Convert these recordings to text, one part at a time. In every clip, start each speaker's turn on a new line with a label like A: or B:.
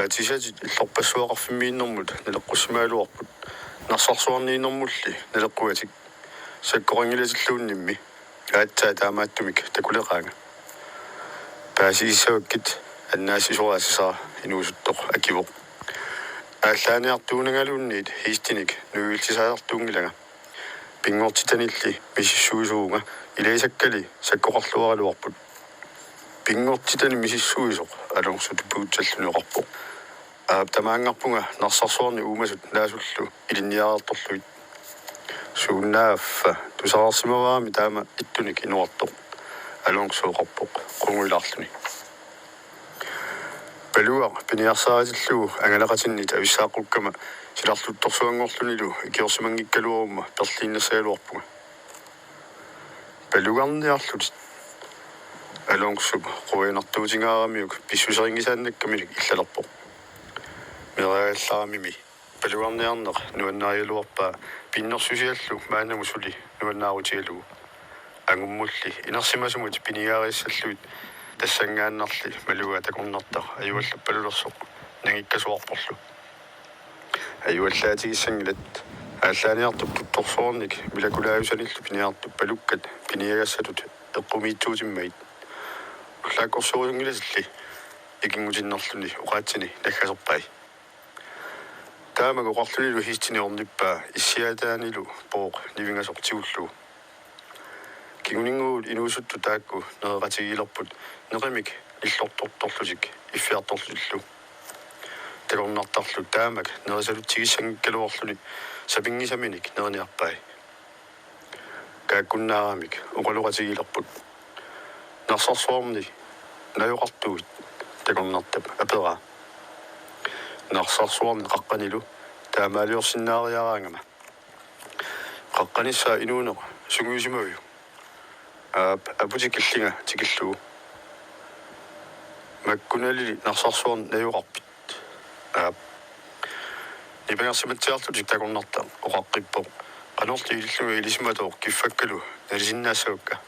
A: تيشات اللقبسواق في مين نمود نلقوس مالو نصصواني نمولي نلقواتك سكرني لزلون نمي حتى تاماتمك تقول قاعد باسي سوكت الناس شو أساسا إنه صدق أكيد الثاني أعطونا قالوا نيد هيستنيك نويلتي سأعطون لنا بينغوتي تانيلي مش شوزوغا إلى سكلي سكوغط لوغا الوقت بينغوتي تاني مش شوزوغ ألون سوتبوت جلسنو غبو أبتمان غبوغا نصصوني ومسود ناسولو إلي نيال طلوي سو ناف تسارسي موامي تاما إتونيك إنواتو ألون سو غبو قومي لارتني بلوغ بنياساجلو أغلقتني تأويساقو كما سيلارتو الترسوانغورتونيلو كيرسمانغي كالووما برلين سيلواربوغا بلوغارنيارلو ألون سوب قوينارتوتينغاراميوك بيسوسرينغيساننككاميلك إللالربو ميراياللاراميمي بلوغارنيارنق نуаннариулуарпаа пиннерсусиаллу маанамусули нуаннаарутигалугу ангуммулли инерсимасумут пинигаариссаллуит тассангааннарли малуга такорнартар аюаллаппалулерсоқ нагиккасуарпорлу аюаллаатигиссангилат ааллааниартуп тутторсуорник милакулааюсаниллу пиниартуп палуккат пиниагассатут эққумиитсуутиммаит уллааккорсурунгиласилли икингутиннерлүни уqaатсини наггасерпай таамаго қарлунилу хистиниорниппаа иссиатаанилу пооқ нивингасортигуллу кигунингуул инуусутту таакку неэқатигилерпут неқимик иллорторторлусик иффиарторлуллу такорнартарлу таамак неэсалутсигиссангиккалуорлуни сапингисаминик неэниарпай кааккуннаарамик оқалоқатигилерпут нарсарсуарни наюқартугит такорнартап апера нарсарсуарни қаққанилу таамаалиорсиннаариараангама қаққанисса инуунеқ сунгуисимавиу апутикиллинга тикиллугу маккуналили нарсарсуарни наюқарпит нипангерсиматсиартутик такорнарта оқаққиппоқ qanorli illunga ilismatoq kiffakkalu nalisinnaassaukka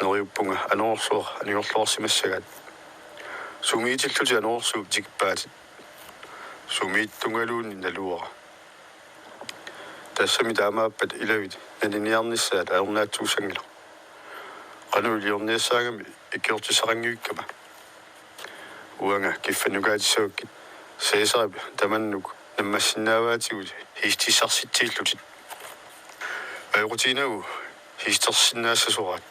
A: neriuppunga anorsuor aniorluorsimassagat sumiitilluti anorsuup tikippaati sumiittungaluunni naluora tassami taamaappat ilavit naniniarnissaat aornaatsuussangila qanuliorniassaagami ikkiortisaranguyukkama uanga kiffanukaatissaukit seesarip tamannuk наммассиннааваатигут хистиссарситсииллутит айрутинагу хистерсиннаассасораат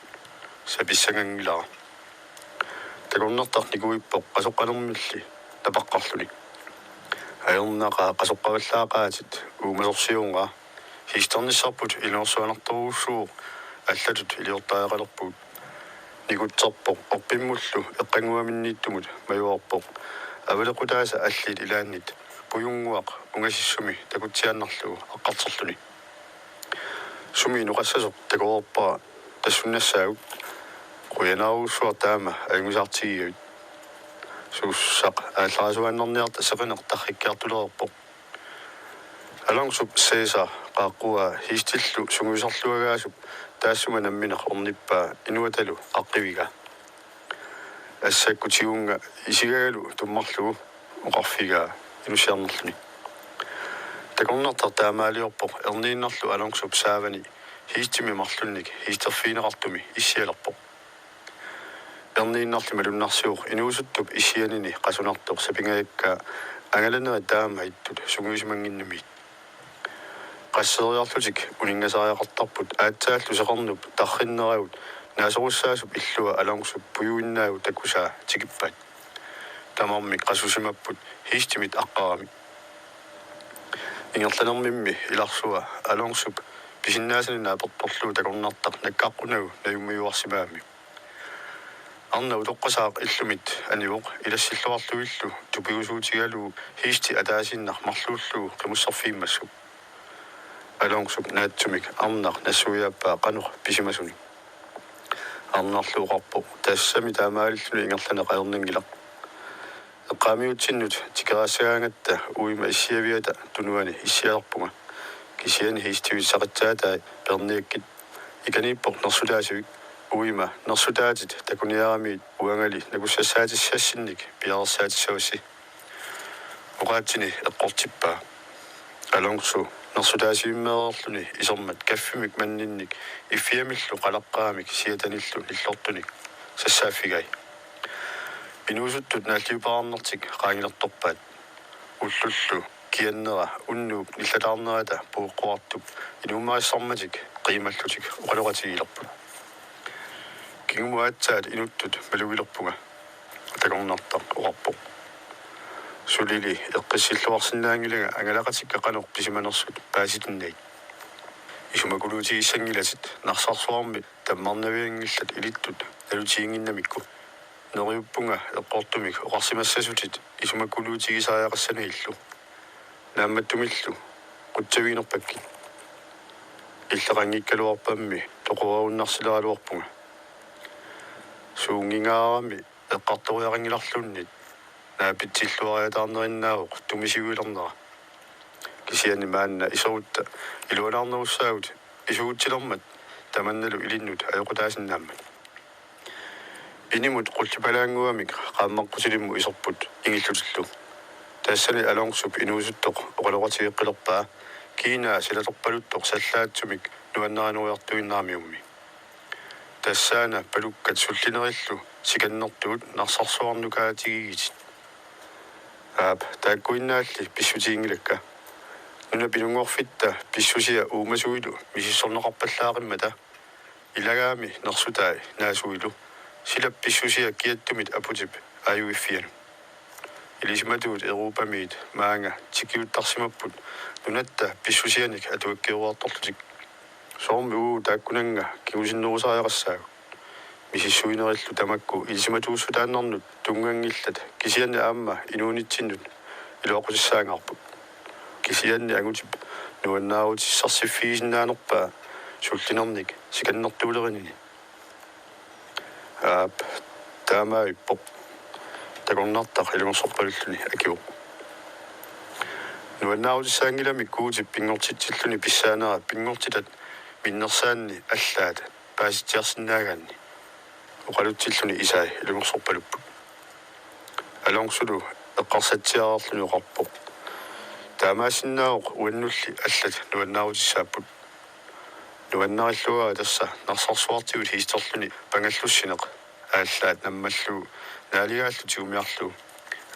A: саписсагангилара такорнертарникуиппоқ қасоққанермилли тапаққарлуни аернақаа қасоққаваллаақаатит уумасорсиунгаа хистерниссарпут илерсуанарторуussуу аллатут илиортаақалерпут никутсерпоқ орпиммуллу эққангуаминнииттумут маюарпоқ авалеқутааса аллит илааннит пуюнгуақ унгасиссуми такутсианнарлугу аққартерлуни суми нуқассасоқ такоорпаа тассуннассаагут қуянаарууссуар таама ангусартигиут суussaq аалларасуаннерниарта сеқинертарриккиартулерерпоқ алангсуп сеса қааққуа хистиллу сунгуисарлуагаасуп таассума намминеқ орниппаа инуаталу аққивига ассаккутигунга исигагалу туммарлугу оқарфигаа инусиарнерлуни такорнартар таамаалиорпоқ ернииннарлу алангсуп саавани хистими марлунник хистерфиинеқартуми иссиалерпоқ ернииннарли малуннарсиур инуусуттуп иссианини қасунартоқ сапингаякка ангаланера таама иттут сунгуисимангиннумит qasseriarlutik uningasariaqartarput aatsaаллу seqarnup tarrinneragут наасоруссаасуп иллуа алангсуп пуюиннаагу таккусаа тикиппат тамармик qasusimapпут хистимит аққарами ингерланермимми иларсуа алангсуп писиннаасани наапорторлуу такорнартар наккааққунагу наюммиуарсимаами арнау тоққасаақ иллумит аниуоқ илассиллуарлуиллу тупигусуутигалуу хисти атаасиннар марлууллуу қимуссерфииммассуп алангсуп наатсумик арнар нассуяаппаа қануқ писимасуни арнарлууқарпоқ тассами таамаалиллуни ингерланеқаернингилақ эққамиутсиннут тикераассагаангатта уима иссиавиата тунуани иссиалерпунга кисиани хистивиссақатсаатаа перниаккит иканиппоқ нерсулаасивик уима нерсутаатит такуниарамиит уангали накуссассаатиссассинник пиарерсаатиссавси uqaatsini eqqortippaa alongsu nersutaasiimmeererluni isormat kaffimik manninnik iffiamillu qalaqqaamik siatanillu nillortunik sassaafigai inuusuttut naalliupaarnertik qaangilertorpaat ullullu kiannera unnuuk nillataarnerata puuqqoartup inuumaassarmatik qiimallutik uqaloqatigilerput kingumuaatsaat inuttut malugilerpunga takornartaq uqarpoq sulili eqqissilluarsinnaangilaga angalaqatikkaqanoq pisimanersut paasitinnait isumakuluutigissangilasit narsarsuarmi tammarnaviangillat ilittut nalutiinginnamikku neriuppunga eqqortumik oqarsimassasutit isumakuluutigisaajaqassanaillu naammattumillu qutsaviinerpakki иллеқангиккалуарпамми тоқуауннарсилаалуарпунга суунгингаарами эққарториарангиларлуннит наапитсиллуариатаарнериннаавоқ тумисигуилернера кисиани маанна исорутта илуалаарнеруссаагут исугутсилермат таманналу илиннут аёқутаасиннааммат инимут қуллипалаангуамик qaammaqqusilimu isorput ingillutullu таассани алонгсуп инуусуттоқ оқалоқатигеққилерпаа кина силаторпалуттоқ саллаатсумик нуаннерануиартуиннаамиумми тассаана палуккат суллинериллу сиканнертуут нарсарсуарнукаатигигит тааккуиннаалли писсутиингилакка нуна пилунгорфитта писсусиа уумасуилу мисиссорнеқарпаллаариммата илагаами нерсутаи наасуилу силап писсусиа киаттумит апутип аюиффиану илисиматуут эрупамиит маанга тикиуттарсимаппут нунатта писсусианик атуаккеруарторлутик соорми тааккунанга кигусиннерусааяқассаагу мисиссуинериллу тамакку илисиматууссутааннарнут тунгангиллат кисианни аама инуунитсиннут илуаққусиссаангаарпут кисианни агутип нуаннаарутиссарсиффигисиннаанерпаа суллинерник сиканнертуулеринини таамаиппоқ такорнартақ илумерсорпалуллуни акиу нуаннаарутиссаангилами куутип пингортитсиллуни писсаанера пингортитат миннерсаанни аллаата пааситсиарсинаагаанни оқалутсиллуни исаи илумерсорпалуппут алонгсулу эққарсатсиаарлуни оқарпоқ таамаасиннаоқ уаннулли аллат нуаннаарутиссааппут нуаннариллугаа тасса нарсарсуартигут хистерлуни пангаллуссинеқ ааллаат наммаллу наалигааллу тиумиарлу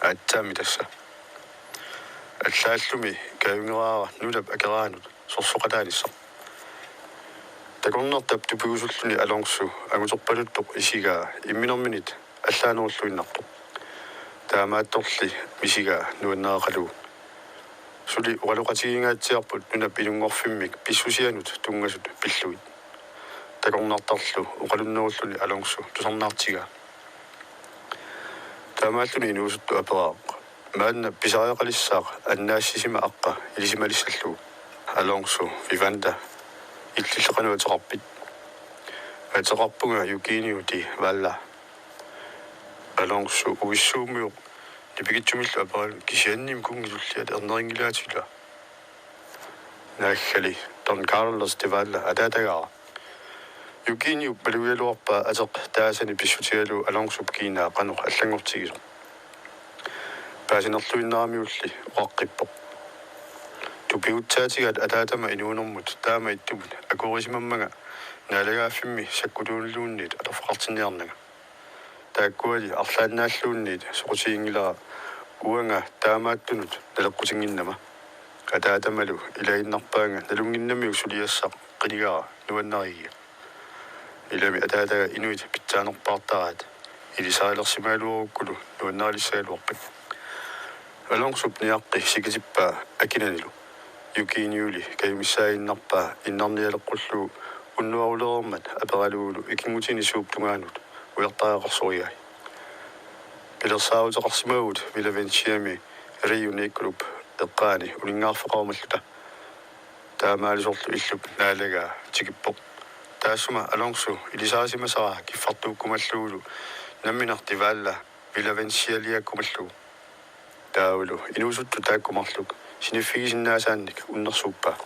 A: ааттаами тасса аллааллуми каюнгераара нулап акераанут сорсоқатаалисса такорнертап тупигусуллуни алонгсу агутерпалуттоқ исигаа имминерминит аллаанеруллуиннарто таамаатторли мисигаа нуаннеэқалу сули уалоқатигингаатсиарпут нуна пилунгорфиммик писсусианут тунгасут пиллуит такорнартарлу уқалуннеруллуни алонгсу тусарнаартига таамааллуни инуусутту апераақ маанна писариақалиссаақ аннаассисима аққа илисималиссаллу алонгсу виванда иллиллеқануатеқарпит атеқарпунга юкиниути валла алонгсу уиссуумиоқ нипигитсумиллу аперал кисианним кунгилуллиат ернерингилаатила нааххали Don Carlos de Valla атаатагара юкиниу палуялуарпаа атеқ таасани писсутигалу алонгсуп кина қанеқ аллангортигисо паасинерлуиннарамиулли оқаққиппоқ тупиутсаатигат атаатама инуунэрмут таама иттумут акорисимаммага наалагааффимми саккутууллуунниит атофқартинниарнага тааккуали арлааннааллуунниит соқутиингилара уанга таамааттунут налеққутингиннама атаатамалу илагиннарпаанга налунгиннамиу сулиассақ қинигара нуаннаригия илами атаатага инуит питсаанерпаартараат илисаалерсимаалуоруккулу нуаннаалиссаалуарпак алонгсуп ниаққи сикатиппаа акинанилу юкиниули каюмиссаагиннарпаа иннарниалеққуллу уннуарулерермат апералуулу икингутини сууптунгаанут уертаақарсориай пилерсаавутеқарсимагут виlaventiami риюникклуб эққаани улингаарфеқаумаллута таамаалисорлу иллуп наалага тикиппоқ таассума алонгсу илисаасимасара киффартууккумаллуулу намминартиваалла виlaventiалиаккумаллу таавлу инуусутту тааккумарлук синиффигисиннаасаанник уннерсууппаа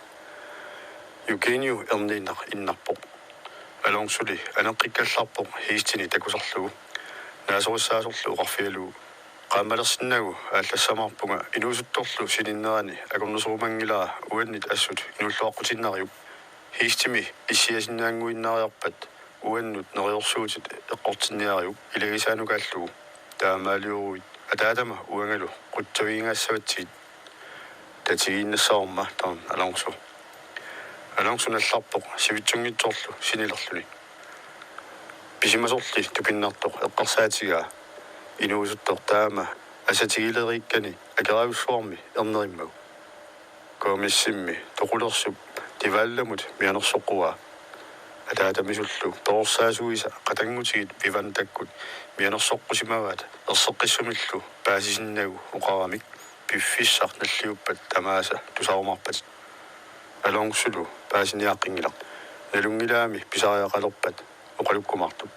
A: юкениу эрнииннақ иннарпоқ алонгсули анеққиккалларпоқ хиистини такусарлугу наасориссаасорлу оқарфиалуу qaamalersinnagu aallassamarpunga inuusuttorlu sininnerani akornusurumangilaa uannit assut inulluaqqutinnariuk hiistimi issiasinnaanguinnariarpat uannut neriorsuutit eqqortinniariuk ilagisaanukallugu taamaaliuruit ataatama uangalu quttaviingaassavatsiit tatigiinnassarumma taun alangsunallarpoq sivitsungitsorlu sinilerluni pisimasorli tupinnartoq eqqarsaatigaa inuusuttor taama asatigiileriikkani akeraavussuarmi ernerimmagu koomissimmi toqulersup tivaallamut mianersoqquaa ataatamisullu toorsaasuisa qatangutigit vivantakkut mianersoqqusimavaat erseqqissumillu paasisinnagu oqaramik piffissart nalliuppat tamaasa tusarumarpatit alongssulu paasiniaqqingilaq nalungilaami pisariaqalerpat oqalukkumartup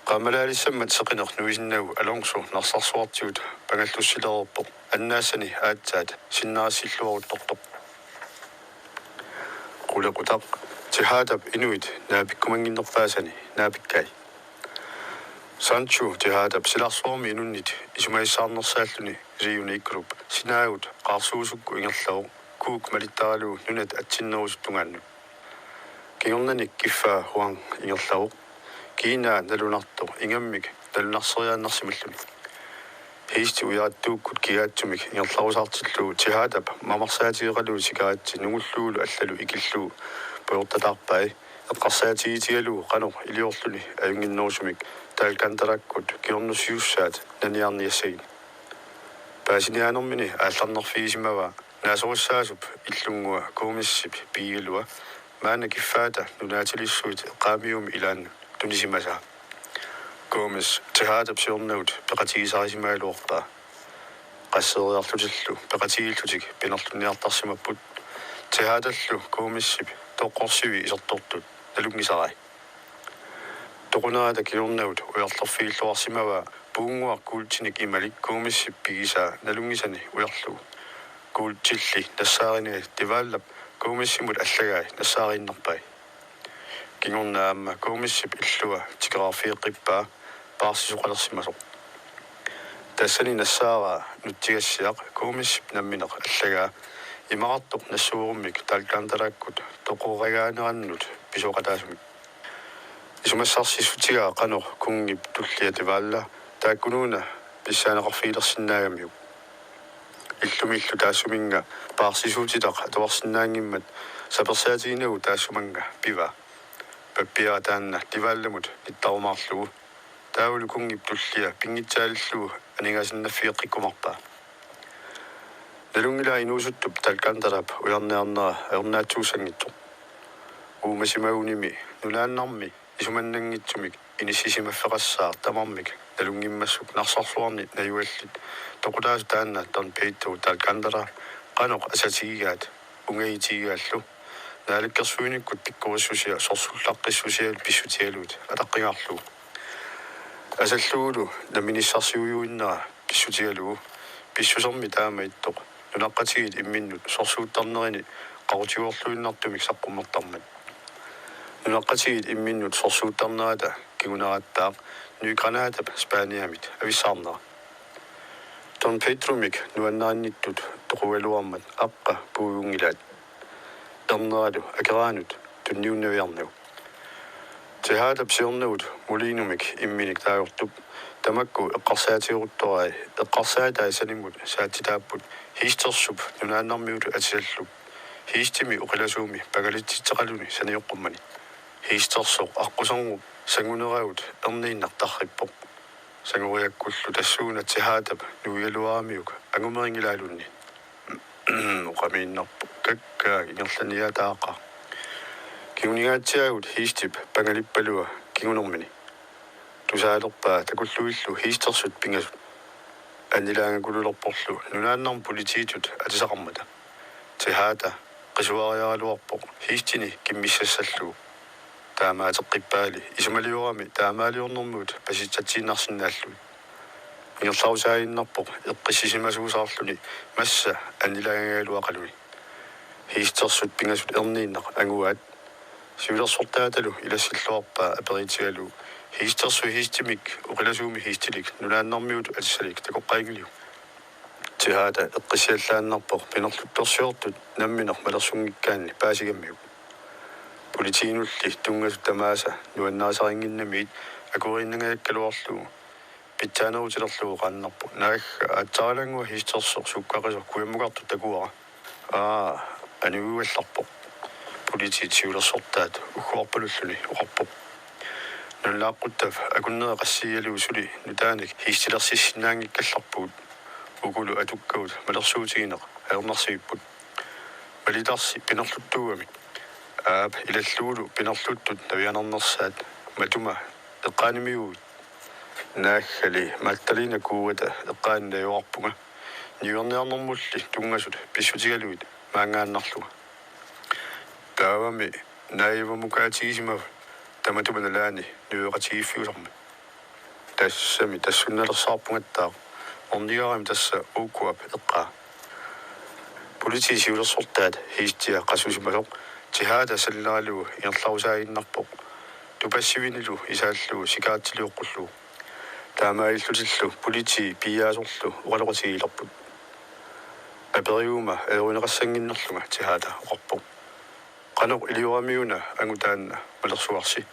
A: qaamalaalissammat seqiner nuisinnagu alongsu narsarsuartigut pangallussilererpoq annaassani aatsaat sinnarassilluaruttortoq qulaqutaq tihaatap inuit naapikkumanginnerpaasani naapikkai Sanchu tihaatap silarsuarmi inunnit isumaissaarnersaalluni riuni ikkulup sinaagut qaarsuusukku ingerlaru kuuk malittaralu nunat atsinnerusuttungaannut kingornanik kiffaa huang ingerlaru kiinaa nalunarto ingammik nalunarseriaannarsimalluni hiisti ujaattuukkut kigaatsumik ingerlarusaartillu tihaatap mamarsaatigeqalu sikaatsi nungulluulu allalu ikilluu puyortataarpai eqqarsaatigiitigalu qanoq iliorluni ajunginnerusumik taalkantarakkut kiornussiussaat naniarniassagin paasiniaanermini aallarnerfiisimava naasorussaasup illungua kuumissip piigalua maana kiffaata nunaatilissuit eqqaamiumi ilaannu tunisimasaa kuumis tihaatap siornagut peqatigisarisimaaluorpaa qasseriarlutillu peqatigillutik pinerlunniartarsimapput tihaatallu kuumissip toqqorsivi isertortut nalungisarai toqunaraata kiornagut ujarlerfiilluarsimavaa puunguar kuultinik imalik kuumissip pigisaa nalungisani ujarlugu kuultilli nassaarinagi tivaallap kuumissimut allagai nassaariinnerpai kingornaamma kuumissip illua tikeraarfiiqqippaa paarsisuqalersimasoq tassani nassaaraa nuttigassiaq kuumissip nammineq allagaa imaqartoq nassuurummik talkaantarakkut toqoragaanerannut pisoqataasumik isumassaarsissutigaa qanoq kungip tulliativaalla taakkunuuna pissaaneqarfiilersinnaagamiuk illumillu taassuminga paarsisuutitaq atuarsinnaangimmat sapersaatigiinagu taassumanga piva pappiarataanna tivaallamut nittarumaarlugu taavulu kungip tullia pingitsaalillugu aningaasinnaffiiqqikkumarpaa nalungila inuusuttup talkantarap ujarniarnera aernaatsuusangittoq uumasimagunimi nunaannarmi isumannangitsumik inissisimafeqassaar tamarmik nalungimmassuk narsarluarni najuallit toqutaasu taanna ton peittu talkantara qanoq asatigigaat ungaitigaallu naalikkersuinikkut pikkurissusia sorsullaqqissusial pissutialuut ataqqingaarlugu asalluulu naminissarsiujuinnera pissutialugu pissusermi taama ittoq nunaqqatigit imminnut sorsuuttarnerini qarutiuorluinnartumik saqqummertarmat nunaqqatigit imminnut sorsuuttarnerata kigunarattaaq nygranaatap spaaniamit avissaarnera ton petrumik nuannaannittut toqualuarmat aqqa puugungilaat erneratu akeraanut tunniunnaviarnagu tihaatap siornagut muliinumik imminik taajortup tamakku eqqarsaatigeruttorai eqqarsaatai sanimut saattitaapput hiistersup nunaannarmiulu atisallup hiistimi uqilasuumi pagalititteqaluni sanioqqummani hiistersoq аққусарнуп сангунераут ернииннартарриппоқ сангуриаккуллу тассуунат сихаатап нуигалуарамиук агумерингилаалунни оқамииннарпу каккаа ингерланиатаақа кигунигаатсиагут хистип пангалиппалуа кигунэрмини тусаалерпаа такуллуиллу хистерсут пингасут аннилаангакулулерпорлу нунааннарм политиитут атисақармата сихаата qisuariaraluarpoq hiistini kimmissassalluu taamaatеққиппаали исумалиорами таамаалиорнэрмуут паситсатсииннарсинааллуи ингерлаусааиннарпоқ эққиссисимасуусаарлуни масса аннилагагалуақалуи hiisterсут пингасут ернииннақ ангуаат сивилерсортааталу илассиллуарпаа аперитигалу hiistersu hiistimik uqilasuumi hiistilik nunaannarmiut alissalik takoqqaigiliu tihaata eqqisiallaannarpoq pinerluttorsiortut namminer malersunngikkaanni paasigammiu politiinulli tungasut tamaasa nuannaasaringinnamiit akuriinnagaakkaluarlugu pitsaanерутилерлугу qaannarpu naagga atsaaralangua hiistersoq sukkaqisor kuimmuqartu takuara anuuallarpoq politiitiulersortaat ukkuarpalulluni uqarpoq nullaaqquttab akunnerэ qassiigalu suli nutaanik hiistilersissinnaangikkallarpuut ukulu atukkaut malersuutigineq aernersiipput malitarsi pinerluttuugami ilalluulu pinerluttut tavianernersaat matuma eqqaanimiuut naaggali maattalina kuuata eqqaannajuarpunga niuerniarnermulli tungasut pissutigaluit maangaannarluga taavami naivamukaatigisima tamatumalaani nuuqatigiffiulerma tassami tassunnalersaarpungattaaq ornigarami tassa ukkuap eqqaa politiisiulersortaat hiistia qassusimasoq tihaata salleralugu inerlarusaaginnarpoq tupassivinilu isaallugu sikaatiliuqqullugu taamaillutillu politi piaasorlu uqaloqatigilerput aperiuma eruineqassanginnerluga tihaata uqarpoq qanoq ilioramiuna angutaanna malersuarsi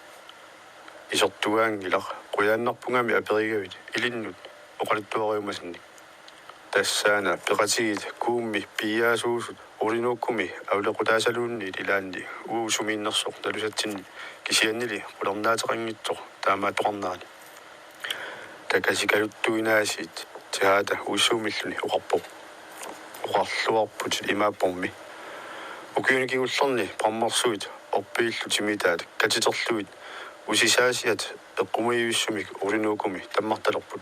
A: isortugaangilaq quyaannarpungami aperigavit ilinnut oqalittuariumasinnik tassaana peqatigit kuummi piaasuusut ulinuukkumi aulequtaasaluunniit ilaanni uusumiinnersoq talusatsinni kisiannili qulernaataqanngitsoq taamaatoqarnaani takasikaluttuinaasiit tihaata uussuumilluni uqarpoq uqarluarput imaappormi ukiunikigullerni prammersuit orpiillu timitaat katiterluit usisaasiat eqqumayuissumik ulinuukkumi tammartalerput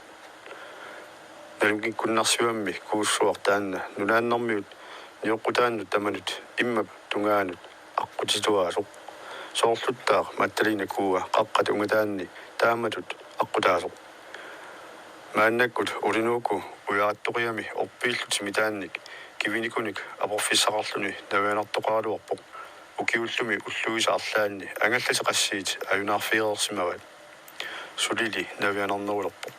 A: nalungikkunnarsiuammi kuussuartaanna nunaannarmiut niuqqutaannut tamanut immap tungaanut аққутитуаасоқ соорлуттаа матталина куа қаққат унгатаанни тааматут аққутаасоқ мааннаккут улинууку уяаттоқиами орпииллути митаанник кивиникуник апорфиссақарлуни навианартоқаалуарпоқ укиуллуми уллуисаарлаанни ангалласеқассиит аюнаарфиерерсимават сулили навианарнерулерпоқ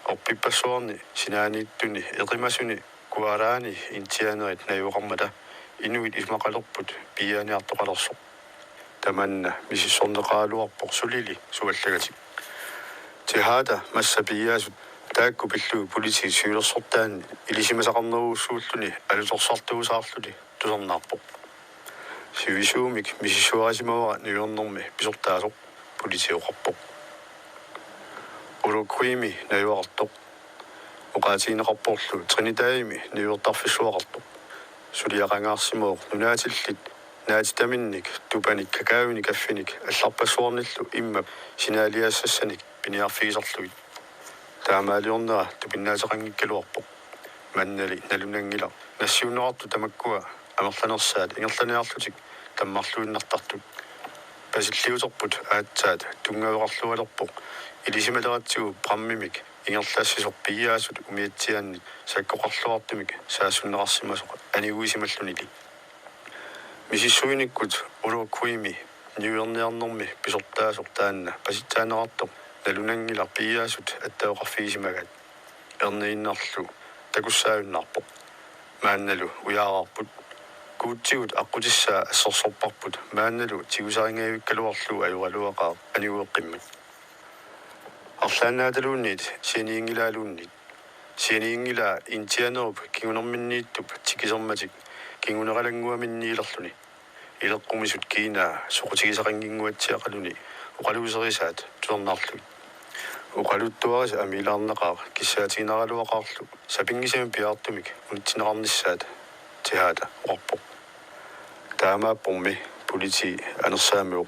A: орпиппассуарни синаанииттуни эқимасуни куараани интианерит наюоқармата инуит исмақалерпут пияаниартоқалерсоқ таманна мисиссорнеқаалуарпоқ сулили суаллагатик тихаата массапияасут таакку пиллуи полити сиулерсортаанни илисимасақарнеруussууллуни алуторсартуусаарлуни тусернаарпоқ сивисуумик мисиссуарисимавара нуйорнэрми писортаасоқ политиоқарпоқ улуккуими наюартоқ уқаатигинеқарпоорлу тринитаими нуйортарфиссуақартоқ сулиақангаарсимооқ нунаатиллит наатитаминник тупаник какаавини каффиник алларпассуарниллу имма синаалиаассассаник пиниарфигисарлугит таамаалиорнера тупиннаасеқангиккалуарпоқ маннали налунангила нассиуннеқарту тамаккуа амерланерсаат ингерланиарлутик таммарлуиннартартут пасиллиутерпут аатсаат тунгавеқарлуалерпоқ илисималератсигу праммимик ингерлаассисор пиаасут умиатсиаанни саккоқарлуартумик саассуннеқарсимасоқ аниуисималлунили мисиссуиниккут улууккуими ньюерниарнэрми писортаасоқ таанна паситсаанеқартоқ налунангилар пиаасут аттаоқарфигисимагат ернииннарлу такуссаавиннарпоқ маанналу уяарарпут куутсигут аққутиссаа ассорсорпарпут маанналу тигусарингаюиккалуарлу аюралуақаа аниуеққиммат арлаанааталуунниит синиингилаалуунниит синиингила интианеруп кигунэрминнииттуп тикисерматик кигунералангуаминниилерлуни илеққумисут киинаа соқутигисақангингуатсиақалуни уқалуусерисаат тусернаарлуи уқалуттуарис амилаарнеқаа киссаатигинералуақаарлу сапингисами пиаартумик унитсинеқарниссаат тихаата уарпоқ таамааппорми полити анерсаамиоқ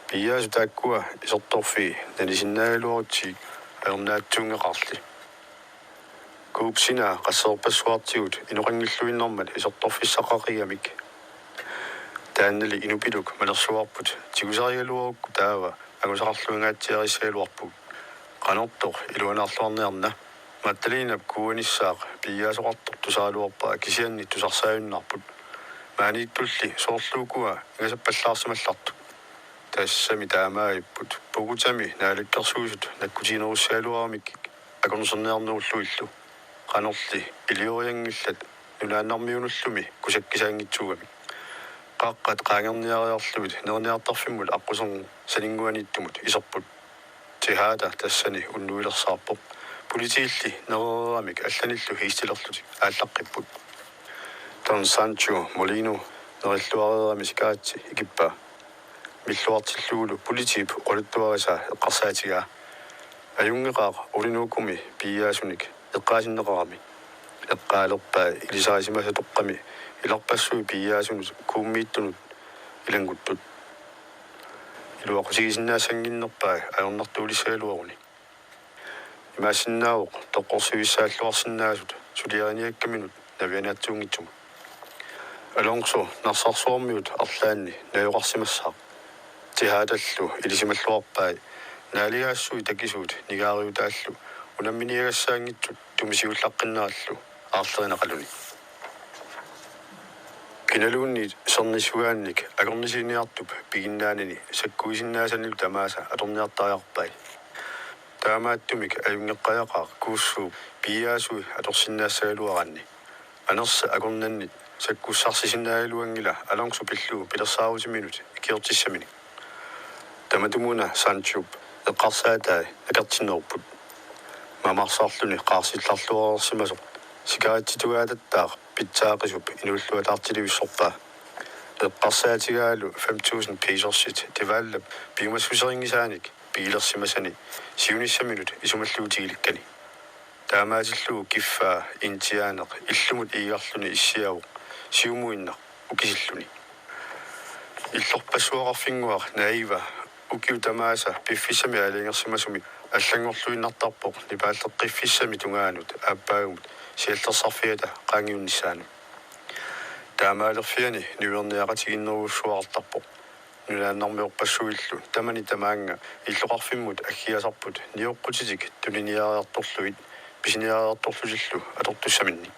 A: пиаасу тааккуа исерторфи нанисиннаагалуарутсиг аернаатсунгеқарли куупсина qassерпассуартигут иноқангиллуиннэрмат исерторфиссақақигамик тааннали инупилук малерсуарпут тигусаригалуарукку таава агусақарлуингаатсиарисаалуарпут qanортоқ илуанаарлуарниарна матталинап куаниссаақ пиаасоқартор тусаалуарпаа кисианни тусарсаавиннарпут maaнииттулли соорлуукуа ингасаппаллаарсималларту тассами таамаиппут пугутами наалаккерсуусут наккутинеруссаалуарамикки акорнусерниарнеруллуиллу qanорли илиориангиллат нулааннармиунуллуми кусаккисаангитсугами qaqqat qaangerniariarluvit nерниартарфиммут аққусерну салингуаниттумут исерпут тихаата тассани уннуилерсаарпоқ политиилли нерерами алланиллу хистилерлутик ааллаққиппут тон санчо молино нериллуареерами сикаатси икиппа миллуартиллуулу политип олуттуариса эққарсаатигаа аюнгеқаа улинууккуми пиаасуник эққаасиннеқарами эққаалерпаа илисаасимаса тоққами иларпассуи пиаасунут кууммииттунут илангуттут илуақусигисиннаасангиннерпаа аернартуулисаалуаруни имаасиннаавоқ тоққорсуиссааллуарсинаасут сулиариниаккаминут навианаатсуунгитсума алонсо нарсарсуармиут арлаанни наёқарсимассаа тихааталлу илисималлуарпаа наалигаассуи такисуут нигаариутааллу унамминиагассаангитсут тумисиуллаққиннааллу аарлеринақалуни киналуунни сорнисугаанник агорнисиниартуп пигиннаанини саккуисиннаасаннил тамааса аторниартариарпай таамааттумик аюнгеққаяқаа кууссуу пиаасуи аторсиннаассагалуаранни анерса агорнаннит саккуссарсисиннаалуангила алонсу пиллуу пилерсаарусиминут икиортиссамини таматумуна санчуп эққарсаатаа акертиннерпут мамарсаарлуни қаарсилларлуарерсимасоқ сикаатситугаататтаа питсаақисуп инуллуатаартиливиссорпаа эққарсаатигаалу 5000 пейсерсит тивааллап пигмассусерингисааник пигилерсимасани сиуниссаминут исумаллуутигиликкани таамаатиллуу киффаа интиаанеқ иллумут иигарлуни иссиавоқ сиумуиннақ укисиллуни иллорпассуақарфингуар наива укиутамааса пиффиссами алингерсимасуми аллангорлуиннартарпоқ нипааллеққиффиссами тунгаанут ааппаагумут сиаллерсарфиата qaangiunnissaaну таамаалерфиани нуерниақатигиннеруссуартарпоқ нулааннармиорпассуиллу тамани тамаанга иллоқарфиммут аггиасарпут ниоққутитик тулиниариарторлуит писиниариарторлусиллу атортуссаминни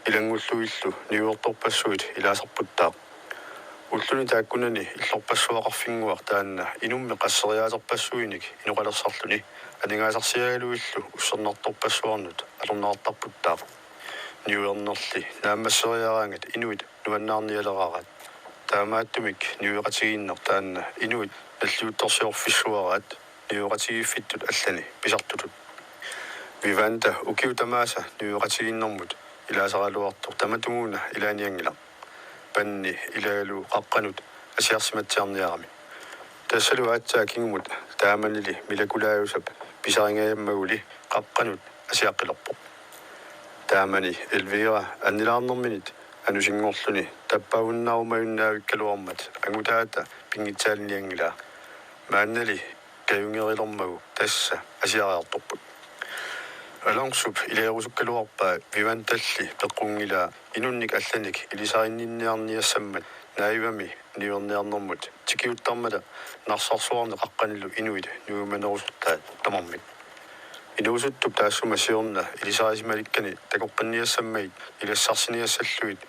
A: илангуллуиллу ниуерторпассуит илаасарпуттаа уллуни тааккунани иллорпассуақарфингуар таанна инумми qasseriaaterpassuinik иноқалерсарлуни анингаасарсиагалуиллу уссернарторпассуарнут алернаартарпуттаа ниуернерли нааммассериараангат инуит нуаннаарниалераарат таамааттумик ниуеқатигииннер таанна инуит аллиутторсиорфиссуараат ниуеқатигиффиттут аллани писартутут виванда укиутамааса ниуеқатигииннэрмут илаасаралуартор таматумуна илааниангила панни илагалу қаққанут асиарсиматсиарниарами тассалу аатсаа кингумут тааманили милакулааюсап писарингаяаммагули қаққанут асиаққилерпо таамани элвира аннилаарнэрминит анусингорлуни таппауннаарумаюннаавиккалуармат ангутаата пингитсаалниангила мааннали каюнгерилэрмагу тасса асиариарторпут алонсуп илаерусуккалуарпаа виванталли пеққунгила инунник алланик илисариннинниарниассаммат наивами ниверниарнэрмут тикиуттармала нарсарсуарне қаққанилу инуит нууманерусуртаат тамармик инуусуттуп таассума сиорна илисарисималиккани такоққинниассаммаит илассарсиниассаллуит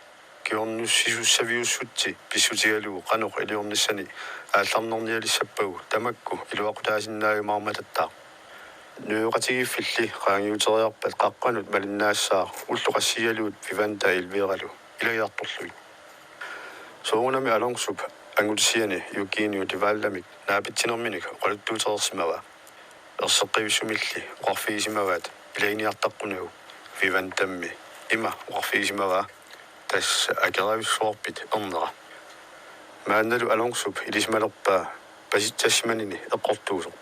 A: киорнуссисуссавиуссутти писсутигалуу қанеқ илиорниссани аалларнерниалиссаппагу тамакку илуақутаасиннааюмаармататтаа нуйоқатигиффилли qaangiuteriarpat qaqqanut malinnaassaa уллуқассигалуут виванта илвиералу илагиарторлуи соонами алонсуп ангутсиани юкиниу дивалламик наапитсинерминик qoluttуутерерсимава ерсеққивиссумилли уқарфигисимаваат илагиниартаққунагу вивантамми има уқарфигисимава тасс акерависсуарпит ернера маанналу алонсуп илисмалерпаа паситсассиманини эққортуусо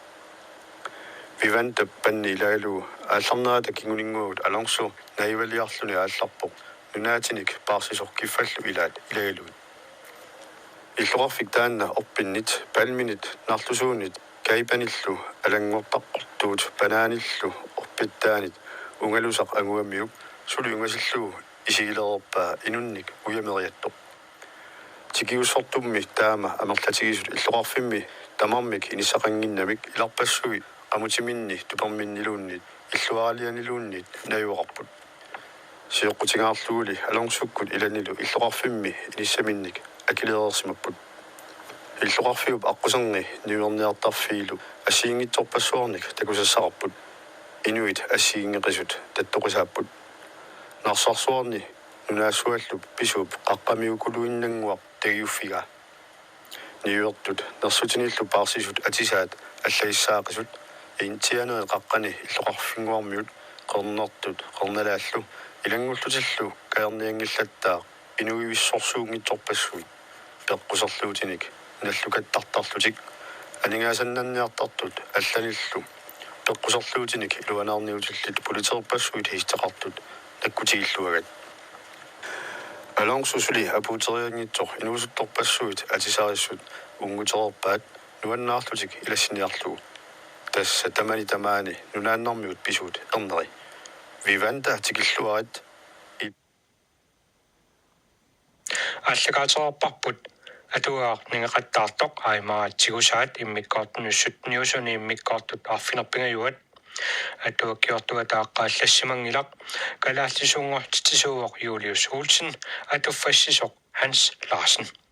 A: виванта панни илагалу аалларнаата кингунингуут алонсу наивалиарлуни аалларпоқ нунаатиник паарсисор киффаллу илаат илагалуут иллоқарфик таанна орпиннит палминит нарлусуунит кайпаниллу алангуортаққортуут панааниллу орпиттаанит унгалусақ ангуамиук сулунгасиллуу исигилерерпаа инунник уямериаттоқ тикиуссортумми таама амерлатигисут иллоқарфимми тамармик инисақангиннамик иларпассуи амутиминни туперминнилууннит иллуаралианилууннит наюоқарпут сиоққутингаарлуули алонсуккут иланилу иллоқарфимми иниссаминник акилеерсимаппут иллоқарфиуп аққусерни ньюерниартарфиилу асиингитсорпассуарник такусассақарпут инуит ассиингеқисут таттоқисааппут нарсарсуарни нунаассуаллуп писууп қаққамиукулуиннангуақ тагиуффига ньюертут нерсутиниллу паарсисут атисаат аллагиссаақисут интианеэ қаққани иллоқарфингуармиут қернертут қерналааллу илангуллутиллу каерниангиллаттаа инуивиссорсуунгитсорпассуит пеққусерлуутиник наллукаттартарлутик анигаасаннанниартартут алланиллу пеққусерлуутиник илуанаарниутиллит политеерпассуит хистеқартут наккутигиллуагат алонсусули апутериангитсор инуусутторпассуит атисаариссут унгутерерпаат нуаннаарлутик илассиниарлугу тасса тамани нунааннэрмиут писуут эрнери виванда тикиллуарат
B: аллагаатерарпарпут атуаа нингеқаттаартоқ аймаатсигусаат иммиккаартунуссут ниусуни иммиккаартут арфинерпингаюат атуа киортуа тааққааллассимангилақ калааллисуунгортитисууоқ Юлиус Улсен атуффассисоқ Hans Larsen.